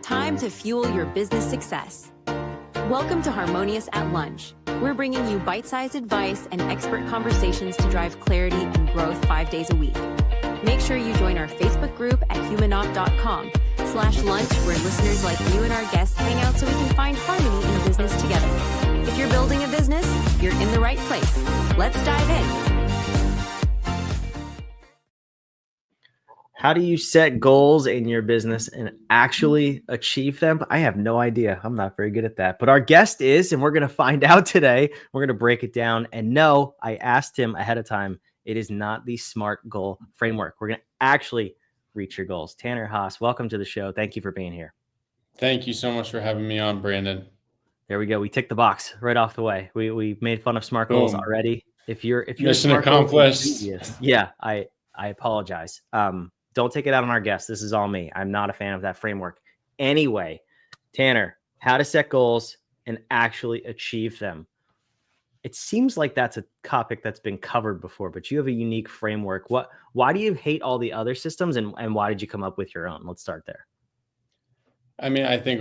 time to fuel your business success. Welcome to Harmonious at Lunch. We're bringing you bite-sized advice and expert conversations to drive clarity and growth 5 days a week. Make sure you join our Facebook group at humanopt.com/lunch, where listeners like you and our guests hang out so we can find harmony in business together. If you're building a business, you're in the right place. Let's dive in. How do you set goals in your business and actually achieve them? I have no idea. I'm not very good at that. But our guest is, and we're going to find out today. We're going to break it down. And no, I asked him ahead of time. It is not the SMART goal framework. We're going to actually reach your goals. Tanner Haas, welcome to the show. Thank you for being here. Thank you so much for having me on, Brandon. There we go. We ticked the box right off the way. We made fun of SMART goals already. If you're mission accomplished. Yeah, I apologize. Don't take it out on our guests. This is all me. I'm not a fan of that framework. Anyway, Tanner, how to set goals and actually achieve them. It seems like that's a topic that's been covered before, but you have a unique framework. Why do you hate all the other systems, and why did you come up with your own? Let's start there. I mean, I think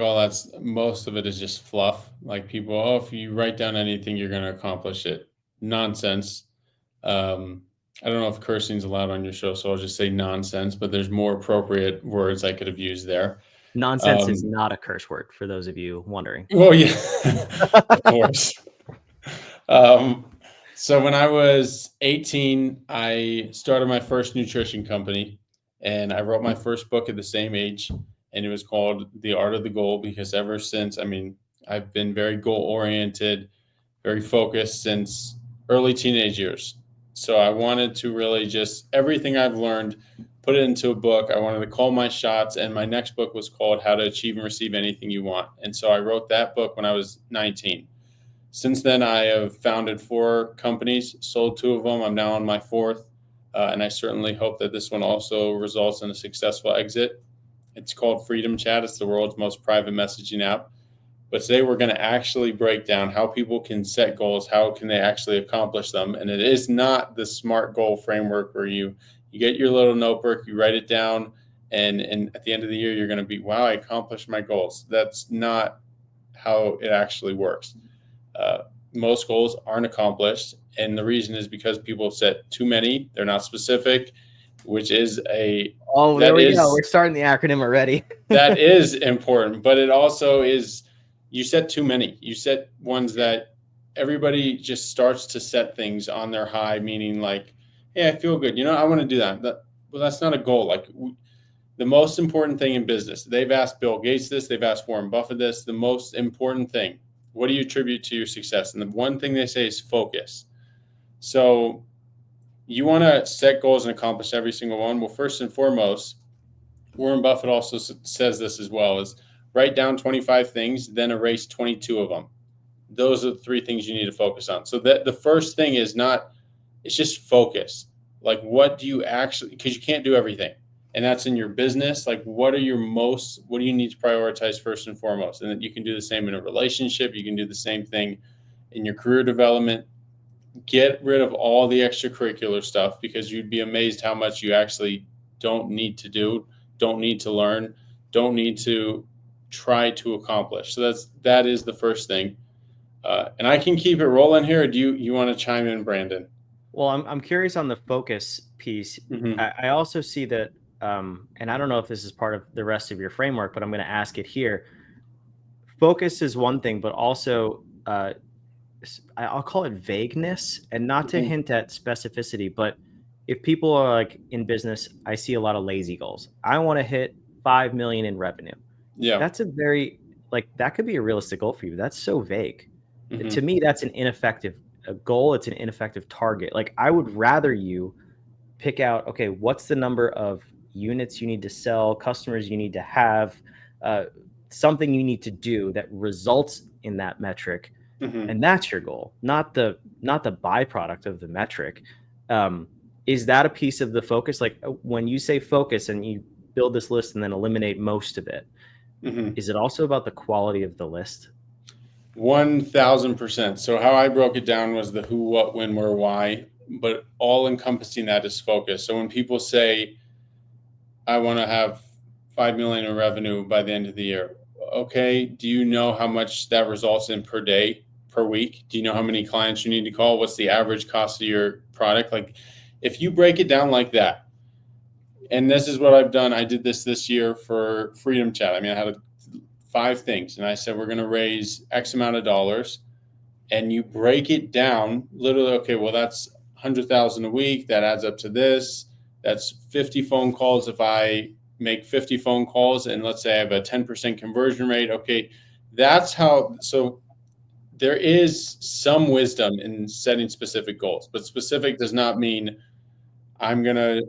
most of it is just fluff. Like people, if you write down anything, you're going to accomplish it. Nonsense. I don't know if cursing is allowed on your show, so I'll just say nonsense, but there's more appropriate words I could have used there. Nonsense is not a curse word, for those of you wondering. Well, yeah, of course. So when I was 18, I started my first nutrition company, and I wrote my first book at the same age, and it was called The Art of the Goal, because ever since, I've been very goal-oriented, very focused since early teenage years. So I wanted to really just everything I've learned, put it into a book. I wanted to call my shots, and my next book was called How to Achieve and Receive Anything You Want. And so I wrote that book when I was 19. Since then, I have founded 4 companies, sold 2 of them. I'm now on my 4th, and I certainly hope that this one also results in a successful exit. It's called Freedom Chat. It's the world's most private messaging app. But today we're going to actually break down how people can set goals, how can they actually accomplish them. And it is not the SMART goal framework where you get your little notebook, you write it down, and at the end of the year, you're going to be, wow, I accomplished my goals. That's not how it actually works. Most goals aren't accomplished. And the reason is because people set too many. They're not specific, which is there we go. We're starting the acronym already. That is important, but it also is, you set too many. You set ones that everybody just starts to set things on their high, meaning like, hey, I feel good. I want to do that. Well, that's not a goal. Like the most important thing in business, they've asked Bill Gates this, they've asked Warren Buffett this, the most important thing, what do you attribute to your success? And the one thing they say is focus. So you want to set goals and accomplish every single one. Well, first and foremost, Warren Buffett also says this as well, is write down 25 things, then erase 22 of them. Those are the 3 things you need to focus on. So that the first thing is it's just focus. Like what do you actually, because you can't do everything. And that's in your business. Like what do you need to prioritize first and foremost? And then you can do the same in a relationship. You can do the same thing in your career development. Get rid of all the extracurricular stuff, because you'd be amazed how much you actually don't need to do, don't need to learn, don't need to try to accomplish. So that is the first thing. And I can keep it rolling here. Or do you want to chime in, Brandon? Well, I'm curious on the focus piece. Mm-hmm. I also see that, and I don't know if this is part of the rest of your framework, but I'm going to ask it here. Focus is one thing, but also I'll call it vagueness, and not to hint at specificity, but if people are like in business, I see a lot of lazy goals. I want to hit 5 million in revenue. Yeah. That's that could be a realistic goal for you. That's so vague. Mm-hmm. To me, that's an ineffective goal. It's an ineffective target. Like I would rather you pick out, okay, what's the number of units you need to sell, customers you need to have, something you need to do that results in that metric. Mm-hmm. And that's your goal, not the byproduct of the metric. Is that a piece of the focus? Like when you say focus and you build this list and then eliminate most of it, mm-hmm. Is it also about the quality of the list? 1,000%. So how I broke it down was the who, what, when, where, why, but all encompassing that is focus. So when people say, I want to have $5 million in revenue by the end of the year. Okay, do you know how much that results in per day, per week? Do you know how many clients you need to call? What's the average cost of your product? Like, if you break it down like that, and this is what I've done. I did this year for Freedom Chat. I mean, I had 5 things, and I said, we're going to raise X amount of dollars, and you break it down literally. Okay, well, that's 100,000 a week. That adds up to this. That's 50 phone calls. If I make 50 phone calls, and let's say I have a 10% conversion rate. Okay, that's how. So there is some wisdom in setting specific goals, but specific does not mean I'm going to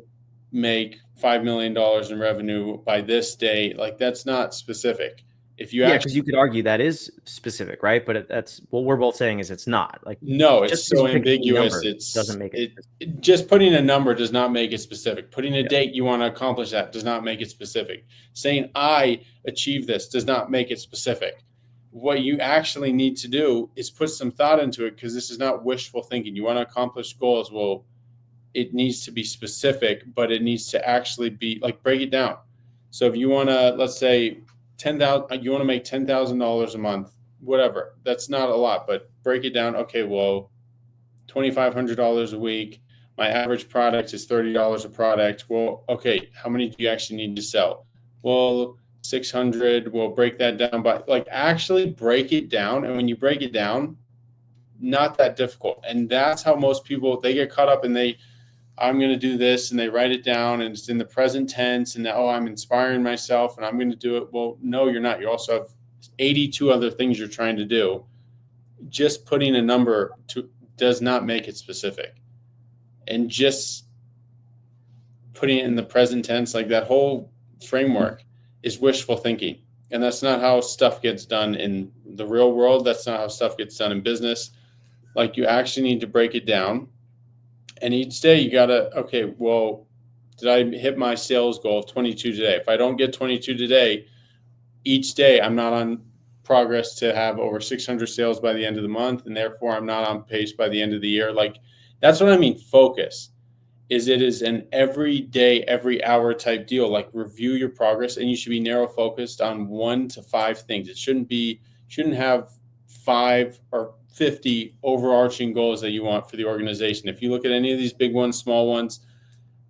make $5 million in revenue by this date. Like, that's not specific. If you because you could argue that is specific, right? But that's what we're both saying is it's not. Like, no, just it's because so you pick any ambiguous. number It doesn't make it. just putting a number does not make it specific. Putting a date you want to accomplish that does not make it specific. Saying I achieve this does not make it specific. What you actually need to do is put some thought into it, because this is not wishful thinking. You want to accomplish goals. Well, it needs to be specific, but it needs to actually be, like, break it down. So if you want to, let's say, you want to make $10,000 a month, whatever. That's not a lot, but break it down. Okay, well, $2,500 a week. My average product is $30 a product. Well, okay, how many do you actually need to sell? Well, 600. We'll break that down by, like, actually break it down. And when you break it down, not that difficult. And that's how most people, they get caught up and I'm going to do this, and they write it down, and it's in the present tense, and I'm inspiring myself and I'm going to do it. Well, no, you're not. You also have 82 other things you're trying to do. Just putting a number does not make it specific. And just putting it in the present tense, like, that whole framework is wishful thinking. And that's not how stuff gets done in the real world. That's not how stuff gets done in business. Like, you actually need to break it down. And each day you gotta, okay, well, did I hit my sales goal of 22 today? If I don't get 22 today, each day I'm not on progress to have over 600 sales by the end of the month, and therefore I'm not on pace by the end of the year. Like, that's what I mean. Focus it is an every day, every hour type deal. Like, review your progress, and you should be narrow focused on 1 to 5 things. It shouldn't have 5 or 50 overarching goals that you want for the organization. If you look at any of these big ones, small ones,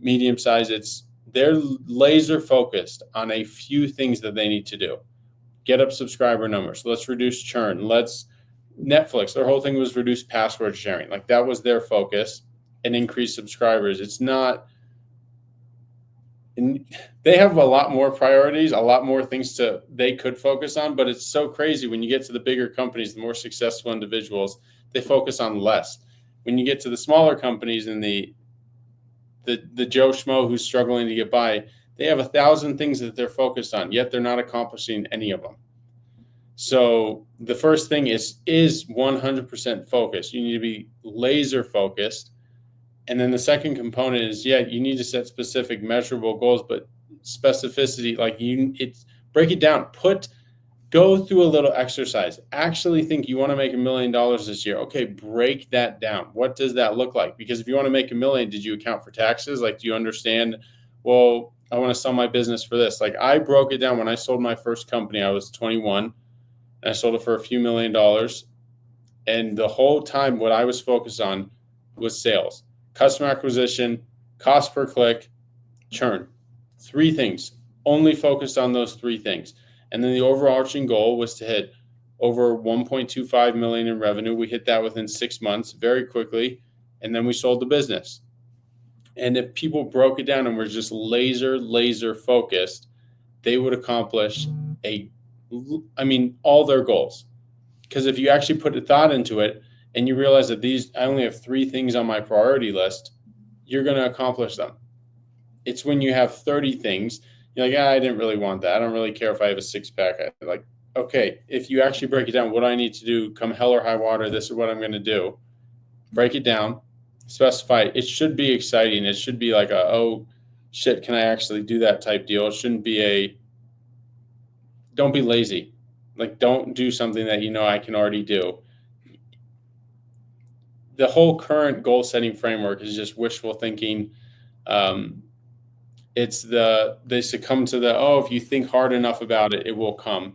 medium size, they're laser focused on a few things that they need to do. Get up subscriber numbers. Let's reduce churn. Netflix, their whole thing was reduce password sharing. Like, that was their focus, and increase subscribers. It's not, and they have a lot more priorities, a lot more things they could focus on, but it's so crazy when you get to the bigger companies, the more successful individuals, they focus on less. When you get to the smaller companies and the Joe Schmo who's struggling to get by, they have 1,000 things that they're focused on, yet they're not accomplishing any of them. So the first thing is 100% focus. You need to be laser focused. And then the second component is, you need to set specific measurable goals, but specificity, like, break it down, go through a little exercise. Actually think you want to make $1 million this year. Okay, break that down. What does that look like? Because if you want to make $1 million, did you account for taxes? Like, do you understand, well, I want to sell my business for this. Like, I broke it down. When I sold my first company, I was 21, and I sold it for a few $1 million. And the whole time, what I was focused on was sales. Customer acquisition, cost per click, churn. 3 things. Only focused on those 3 things. And then the overarching goal was to hit over 1.25 million in revenue. We hit that within 6 months, very quickly. And then we sold the business. And if people broke it down and were just laser focused, they would accomplish all their goals. Because if you actually put a thought into it, and you realize that I only have 3 things on my priority list, you're going to accomplish them. It's when you have 30 things, you're like, I didn't really want that. I don't really care if I have a 6-pack. Like, okay, if you actually break it down, what do I need to do come hell or high water? This is what I'm going to do. Break it down, specify it. It should be exciting. It should be like oh shit, can I actually do that type deal? It shouldn't be don't be lazy. Like, don't do something that I can already do. The whole current goal setting framework is just wishful thinking. They succumb to if you think hard enough about it, it will come.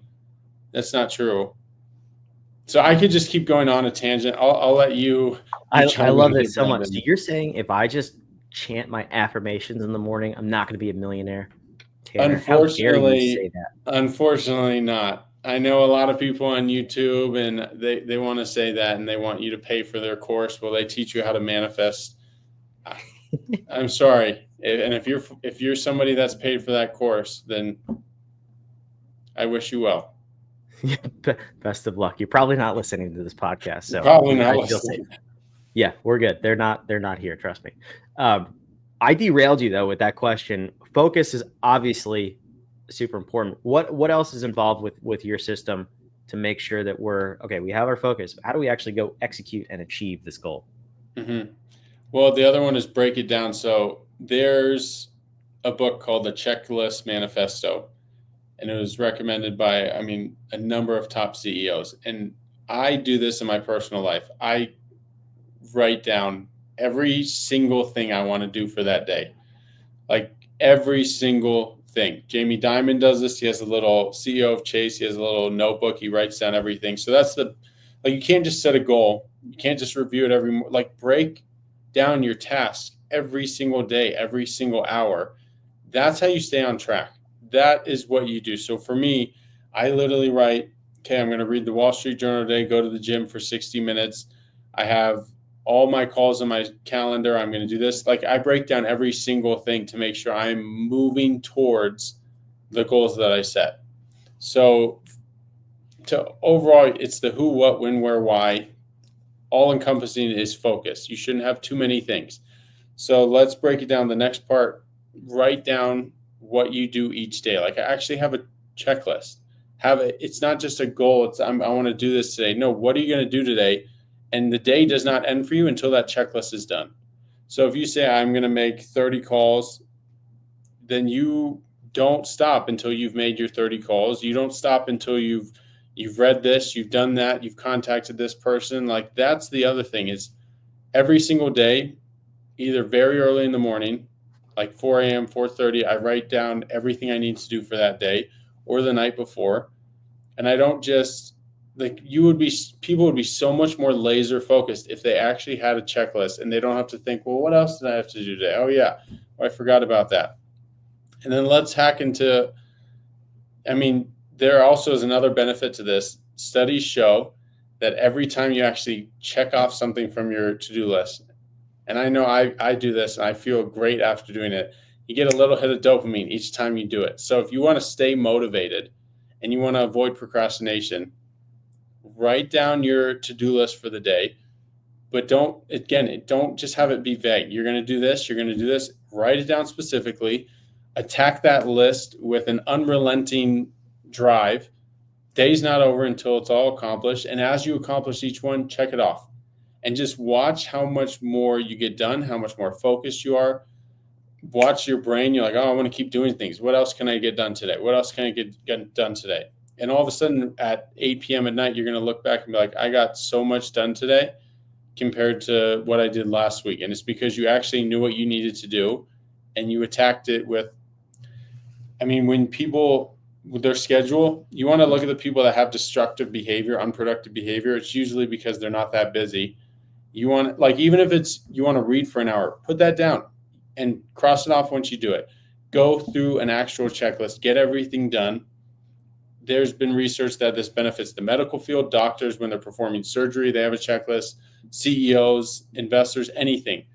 That's not true. So I could just keep going on a tangent. I'll let you. I love this so much. So you're saying if I just chant my affirmations in the morning, I'm not going to be a millionaire? Tanner, how dare you say that? Unfortunately not. I know a lot of people on YouTube, and they want to say that, and they want you to pay for their course. Well, they teach you how to manifest. I'm sorry. And if you're somebody that's paid for that course, then I wish you well. Best of luck. You're probably not listening to this podcast, so probably not listening. Yeah, we're good. They're not here. Trust me. I derailed you though with that question. Focus is obviously super important. What else is involved with your system to make sure that we have our focus? How do we actually go execute and achieve this goal? Mm-hmm. Well, the other one is break it down. So there's a book called The Checklist Manifesto, and it was recommended by, a number of top CEOs. And I do this in my personal life. I write down every single thing I want to do for that day. Like every single thing. Jamie Dimon does this. He has a little CEO of Chase. He has a little notebook. He writes down everything. So that's you can't just set a goal. You can't just review it break down your task every single day, every single hour. That's how you stay on track. That is what you do. So for me, I literally write, okay, I'm going to read the Wall Street Journal today, go to the gym for 60 minutes. I have all my calls on my calendar. I'm going to do this. I break down every single thing to make sure I'm moving towards the goals that I set. So overall, it's the who, what, when, where, why. All encompassing is focus. You shouldn't have too many things. So let's break it down. The next part, write down what you do each day. I actually have a checklist. It's not just a goal. I want to do this today. No, what are you going to do today? And the day does not end for you until that checklist is done. So if you say, I'm going to make 30 calls, then you don't stop until you've made your 30 calls. You don't stop until you've read this, you've done that, you've contacted this person. That's the other thing is every single day, either very early in the morning, 4 a.m., 4:30, I write down everything I need to do for that day, or the night before. And I don't just people would be so much more laser focused if they actually had a checklist and they don't have to think, well, what else did I have to do today? Oh yeah, I forgot about that. And then let's hack into, there also is another benefit to this. Studies show that every time you actually check off something from your to-do list, and I know I do this and I feel great after doing it, you get a little hit of dopamine each time you do it. So if you want to stay motivated and you want to avoid procrastination, write down your to-do list for the day, but don't just have it be vague. You're going to do this, you're going to do this, write it down specifically, attack that list with an unrelenting drive. Day's not over until it's all accomplished. And as you accomplish each one, check it off and just watch how much more you get done, how much more focused you are. Watch your brain. You're like, oh, I want to keep doing things. What else can I get done today? What else can I get done today? And all of a sudden at 8 p.m. at night, you're going to look back and be like, I got so much done today compared to what I did last week. And it's because you actually knew what you needed to do and you attacked it with, when people with their schedule, you want to look at the people that have destructive behavior, unproductive behavior. It's usually because they're not that busy. You want, even if you want to read for an hour, put that down and cross it off once you do it. Go through an actual checklist, get everything done. There's been research that this benefits the medical field. Doctors, when they're performing surgery, they have a checklist. CEOs, investors, anything.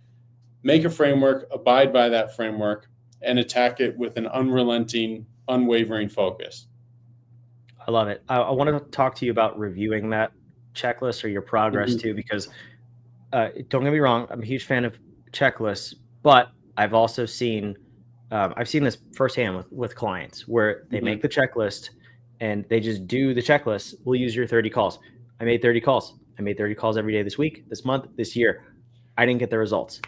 Make a framework, abide by that framework, and attack it with an unrelenting, unwavering focus. I love it. I want to talk to you about reviewing that checklist or your progress too, because don't get me wrong, I'm a huge fan of checklists, but I've also seen this firsthand with clients where they make the checklist and they just do the checklist. We'll use your 30 calls. I made 30 calls. I made 30 calls every day this week, this month, this year. I didn't get the results.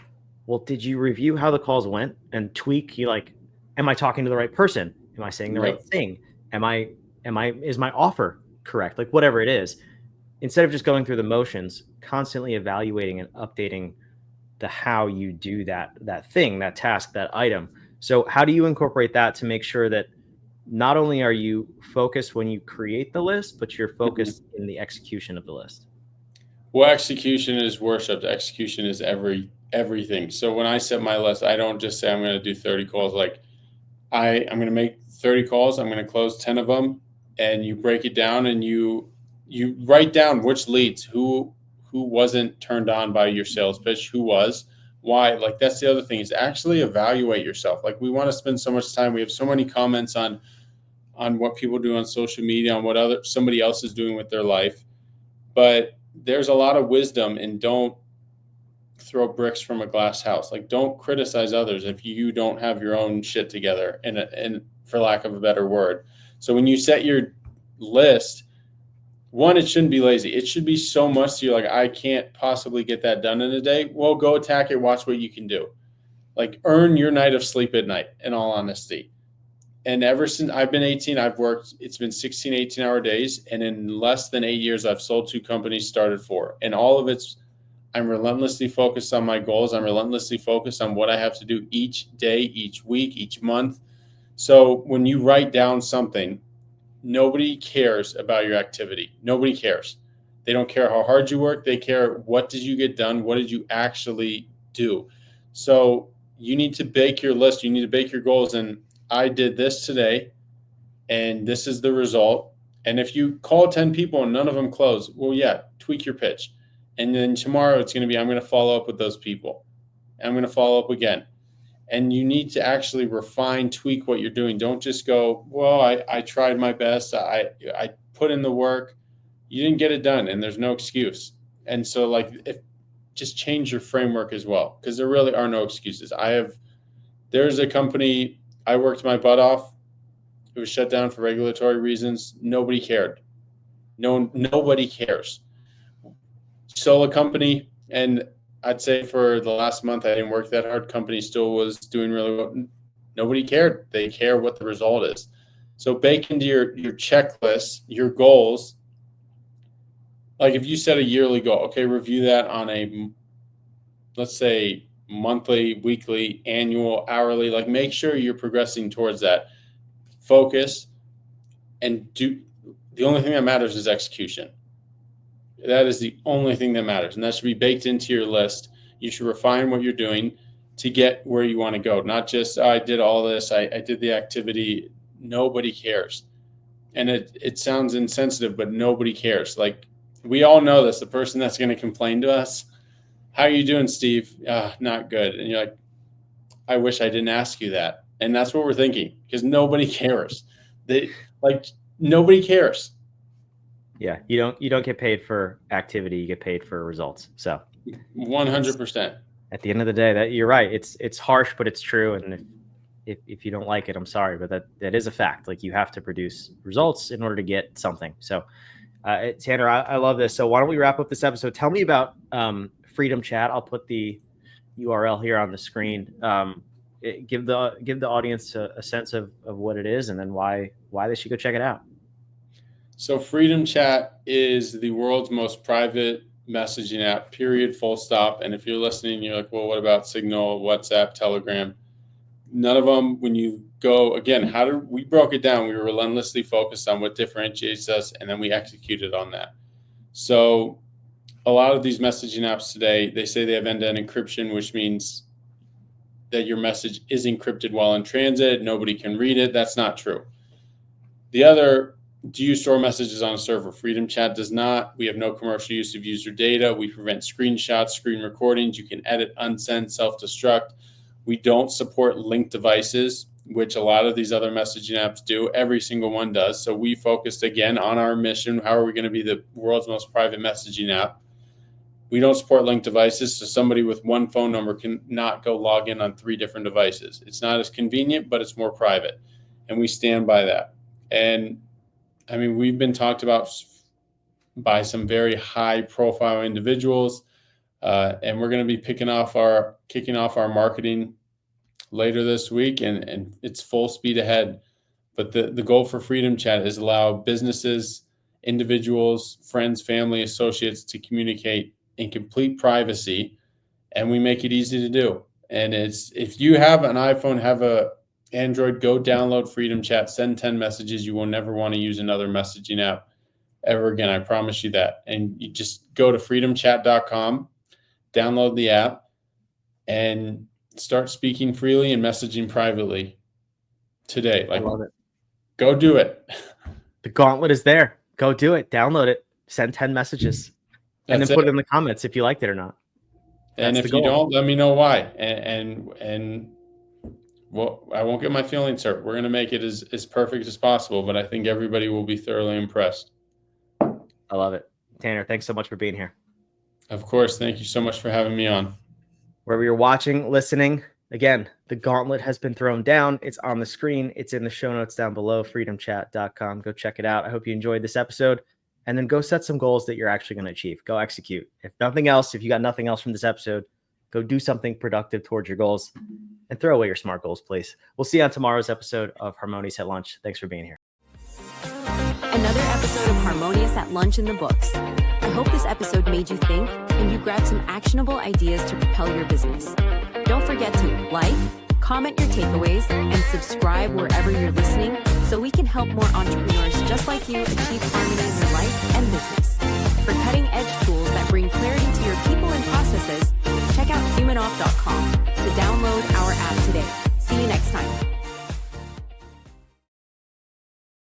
Well, did you review how the calls went and tweak? Am I talking to the right person? Am I saying the right thing? Is my offer correct? Whatever it is, instead of just going through the motions, constantly evaluating and updating the how you do that thing, that task, that item. So how do you incorporate that to make sure that not only are you focused when you create the list, but you're focused in the execution of the list? Well, execution is worship. Execution is everything. So when I set my list, I don't just say I'm going to do 30 calls. Like I'm going to make 30 calls. I'm going to close 10 of them, and you break it down and you write down which leads, who wasn't turned on by your sales pitch, who was, why. Like that's the other thing, is actually evaluate yourself. Like we want to spend so much time. We have so many comments on what people do on social media, on what somebody else is doing with their life. But there's a lot of wisdom in don't throw bricks from a glass house. Like don't criticize others if you don't have your own shit together, and for lack of a better word. So when you set your list, one, it shouldn't be lazy. It should be so much so you're like, I can't possibly get that done in a day. Well, go attack it. Watch what you can do. Like earn your night of sleep at night, in all honesty. And ever since I've been 18, it's been 16, 18-hour days. And in less than 8 years, I've sold 2 companies, started 4. And all of I'm relentlessly focused on my goals. I'm relentlessly focused on what I have to do each day, each week, each month. So when you write down something, nobody cares about your activity. Nobody cares. They don't care how hard you work. They care, what did you get done? What did you actually do? So you need to bake your list. You need to bake your goals. And I did this today, and this is the result. And if you call 10 people and none of them close, well, yeah, tweak your pitch. And then tomorrow it's going to be, I'm going to follow up with those people. I'm going to follow up again. And you need to actually refine, tweak what you're doing. Don't just go, well, I tried my best. I put in the work. You didn't get it done, and there's no excuse. And so just change your framework as well, because there really are no excuses. There's a company I worked my butt off. It was shut down for regulatory reasons. Nobody cared. Nobody cares. Sold a company, and I'd say for the last month, I didn't work that hard. Company still was doing really well. Nobody cared. They care what the result is. So bake into your checklist, your goals. Like if you set a yearly goal, okay, review that on let's say monthly, weekly, annual, hourly. Like make sure you're progressing towards that. Focus and the only thing that matters is execution. That is the only thing that matters. And that should be baked into your list. You should refine what you're doing to get where you want to go. Not just, I did all this, I did the activity. Nobody cares. And it sounds insensitive, but nobody cares. Like we all know this. The person that's going to complain to us, how are you doing, Steve? Not good. And you're like, I wish I didn't ask you that. And that's what we're thinking, because nobody cares. Nobody cares. Yeah, you don't get paid for activity, you get paid for results. So 100%. At the end of the day, that you're right. It's harsh, but it's true. And if you don't like it, I'm sorry, but that is a fact. Like you have to produce results in order to get something. So Tanner, I love this. So why don't we wrap up this episode? Tell me about Freedom Chat. I'll put the URL here on the screen. Give the audience a sense of what it is, and then why they should go check it out. So Freedom Chat is the world's most private messaging app, period, full stop. And if you're listening, you're like, well, what about Signal, WhatsApp, Telegram? None of them. When you go, again, we broke it down. We were relentlessly focused on what differentiates us, and then we executed on that. So a lot of these messaging apps today, they say they have end-to-end encryption, which means that your message is encrypted while in transit. Nobody can read it. That's not true. The other, do you store messages on a server? Freedom Chat does not. We have no commercial use of user data. We prevent screenshots, screen recordings. You can edit, unsend, self-destruct. We don't support linked devices, which a lot of these other messaging apps do. Every single one does. So we focused again on our mission. How are we going to be the world's most private messaging app? We don't support linked devices, so somebody with one phone number can not go log in on 3 different devices. It's not as convenient, but it's more private, and we stand by that. And I mean, we've been talked about by some very high-profile individuals, and we're going to be kicking off our marketing later this week, and it's full speed ahead. But the goal for Freedom Chat is allow businesses, individuals, friends, family, associates to communicate in complete privacy, and we make it easy to do. And if you have an iPhone, have a Android, go download Freedom Chat, send 10 messages. You will never want to use another messaging app ever again. I promise you that. And you just go to freedomchat.com, download the app, and start speaking freely and messaging privately today. I love it. Go do it. The gauntlet is there. Go do it. Download it. Send 10 messages. And then put it in the comments if you liked it or not. And if you don't, let me know why. And well, I won't get my feelings hurt. We're going to make it as perfect as possible, but I think everybody will be thoroughly impressed. I love it. Tanner, thanks so much for being here. Of course. Thank you so much for having me on. Wherever you're watching, listening, again, the gauntlet has been thrown down. It's on the screen. It's in the show notes down below, freedomchat.com. Go check it out. I hope you enjoyed this episode. And then go set some goals that you're actually going to achieve. Go execute. If nothing else, if you got nothing else from this episode, go do something productive towards your goals and throw away your SMART goals, please. We'll see you on tomorrow's episode of Harmonious at Lunch. Thanks for being here. Another episode of Harmonious at Lunch in the books. I hope this episode made you think and you grabbed some actionable ideas to propel your business. Don't forget to like, comment your takeaways, and subscribe wherever you're listening so we can help more entrepreneurs just like you achieve harmony in their life and business. For cutting edge